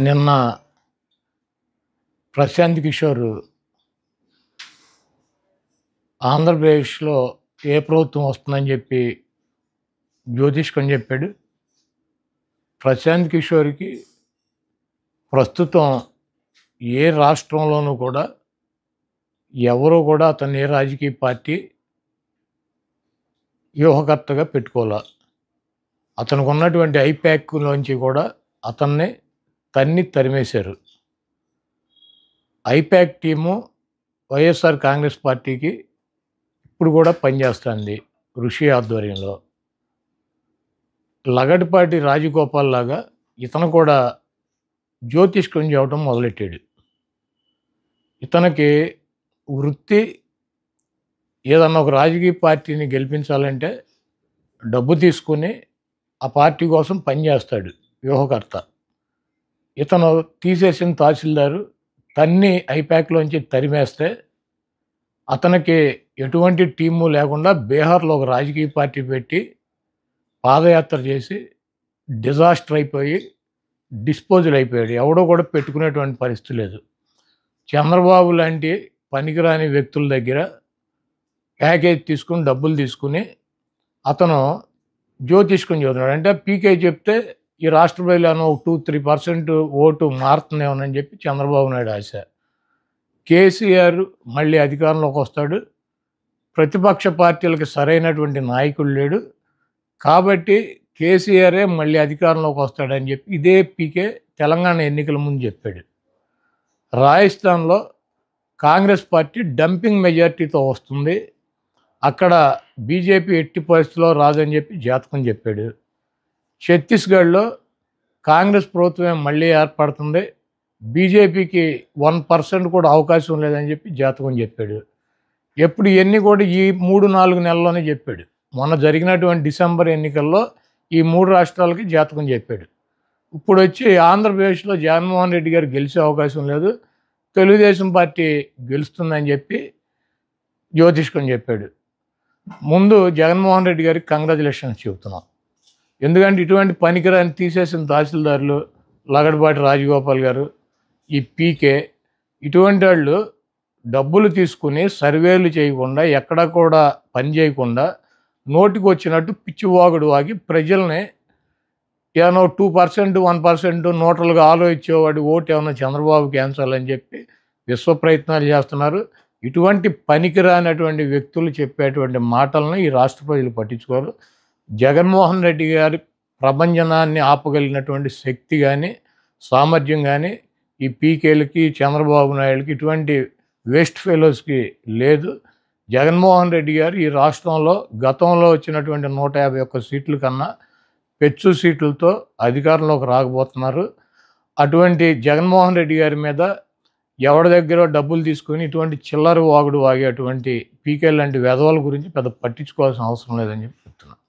నిన్న ప్రశాంత్ కిషోర్ ఆంధ్రప్రదేశ్‌లో ఏ ప్రభుత్వం వస్తుందని చెప్పి జ్యోతిష్కం చెప్పాడు. ప్రశాంత్ కిషోర్‌కి ప్రస్తుతం ఏ రాష్ట్రంలోనూ కూడా ఎవరు కూడా అతన్ని ఏ రాజకీయ పార్టీ వ్యూహకర్తగా పెట్టుకోలా. అతనికి ఉన్నటువంటి ఐపాక్‌లోంచి కూడా అతన్ని తరిమేశారు. ఐపాక్ టీము వైఎస్ఆర్ కాంగ్రెస్ పార్టీకి ఇప్పుడు కూడా పనిచేస్తుంది ఋషి ఆధ్వర్యంలో. లగడపాటి రాజగోపాల్ లాగా ఇతను కూడా జ్యోతిష్కం చెప్పడం మొదలెట్టాడు. ఇతనికి వృత్తి ఏదన్నా ఒక రాజకీయ పార్టీని గెలిపించాలంటే డబ్బు తీసుకుని ఆ పార్టీ కోసం పనిచేస్తాడు వ్యూహకర్త. ఇతను తీసేసిన తహసీల్దారు ఐపాక్లోంచి తరిమేస్తే అతనికి ఎటువంటి టీము లేకుండా బీహార్లో ఒక రాజకీయ పార్టీ పెట్టి పాదయాత్ర చేసి డిజాస్టర్ అయిపోయి డిస్పోజల్ అయిపోయాడు. ఎవడో కూడా పెట్టుకునేటువంటి పరిస్థితి లేదు. చంద్రబాబు లాంటి పనికిరాని వ్యక్తుల దగ్గర ప్యాకేజ్ తీసుకుని డబ్బులు తీసుకుని అతను జ్యోతిష్కం చదువుతున్నాడు. అంటే పీకే చెప్తే ఈ రాష్ట్ర ప్రజలను 2-3% ఓటు మారుతుందేమోనని చెప్పి చంద్రబాబు నాయుడు ఆశ. కేసీఆర్ మళ్ళీ అధికారంలోకి వస్తాడు. ప్రతిపక్ష పార్టీలకు సరైనటువంటి నాయకుడు లేడు కాబట్టి కేసీఆరే మళ్ళీ అధికారంలోకి వస్తాడని చెప్పి ఇదే పీకే తెలంగాణ ఎన్నికల ముందు చెప్పాడు. రాజస్థాన్లో కాంగ్రెస్ పార్టీ డంపింగ్ మెజార్టీతో వస్తుంది, అక్కడ బీజేపీ ఎట్టి పరిస్థితిలో రాదని చెప్పి జాతకం చెప్పాడు. ఛత్తీస్గఢ్లో కాంగ్రెస్ ప్రభుత్వమే మళ్ళీ ఏర్పడుతుంది, బీజేపీకి 1% కూడా అవకాశం లేదని చెప్పి జాతకం చెప్పాడు. ఎప్పుడు ఇవన్నీ కూడా ఈ 3-4 నెలల్లోనే చెప్పాడు. మొన్న జరిగినటువంటి డిసెంబర్ ఎన్నికల్లో ఈ 3 రాష్ట్రాలకి జాతకం చెప్పాడు. ఇప్పుడు వచ్చి ఆంధ్రప్రదేశ్లో జగన్మోహన్ రెడ్డి గారు గెలిచే అవకాశం లేదు, తెలుగుదేశం పార్టీ గెలుస్తుందని చెప్పి జ్యోతిష్కం చెప్పాడు. ముందు జగన్మోహన్ రెడ్డి గారికి కంగ్రాచులేషన్స్ చెబుతున్నాం. ఎందుకంటే ఇటువంటి పనికిరాని తీసేసిన తహసీల్దారులు లగడపాటి రాజగోపాల్ గారు, ఈ పీకే, ఇటువంటి వాళ్ళు డబ్బులు తీసుకుని సర్వేలు చేయకుండా ఎక్కడా కూడా పని చేయకుండా నోటికి వచ్చినట్టు పిచ్చివాగుడు వాగి ప్రజల్ని ఏమన్నా 2%, 1% నోటలుగా ఆలోచించేవాడు ఓటు ఏమన్నా చంద్రబాబుకి వేయించాలని చెప్పి విశ్వ ప్రయత్నాలు చేస్తున్నారు. ఇటువంటి పనికిరానటువంటి వ్యక్తులు చెప్పేటువంటి మాటలను ఈ రాష్ట్ర ప్రజలు పట్టించుకోరు. జగన్మోహన్ రెడ్డి గారి ప్రభంజనాన్ని ఆపగలిగినటువంటి శక్తి కానీ సామర్థ్యం కానీ ఈ పీకేలకి చంద్రబాబు నాయుడుకి ఇటువంటి వేస్ట్ ఫెలోస్కి లేదు. జగన్మోహన్ రెడ్డి గారు ఈ రాష్ట్రంలో గతంలో వచ్చినటువంటి 151 సీట్ల కన్నా పెచ్చు సీట్లతో అధికారంలోకి రాకపోతున్నారు. అటువంటి జగన్మోహన్ రెడ్డి గారి మీద ఎవరి దగ్గర డబ్బులు తీసుకొని ఇటువంటి చిల్లర వాగుడు వాగే అటువంటి పీకే లాంటి వెధవల గురించి పెద్ద పట్టించుకోవాల్సిన అవసరం లేదని చెప్పి చెప్తున్నాను.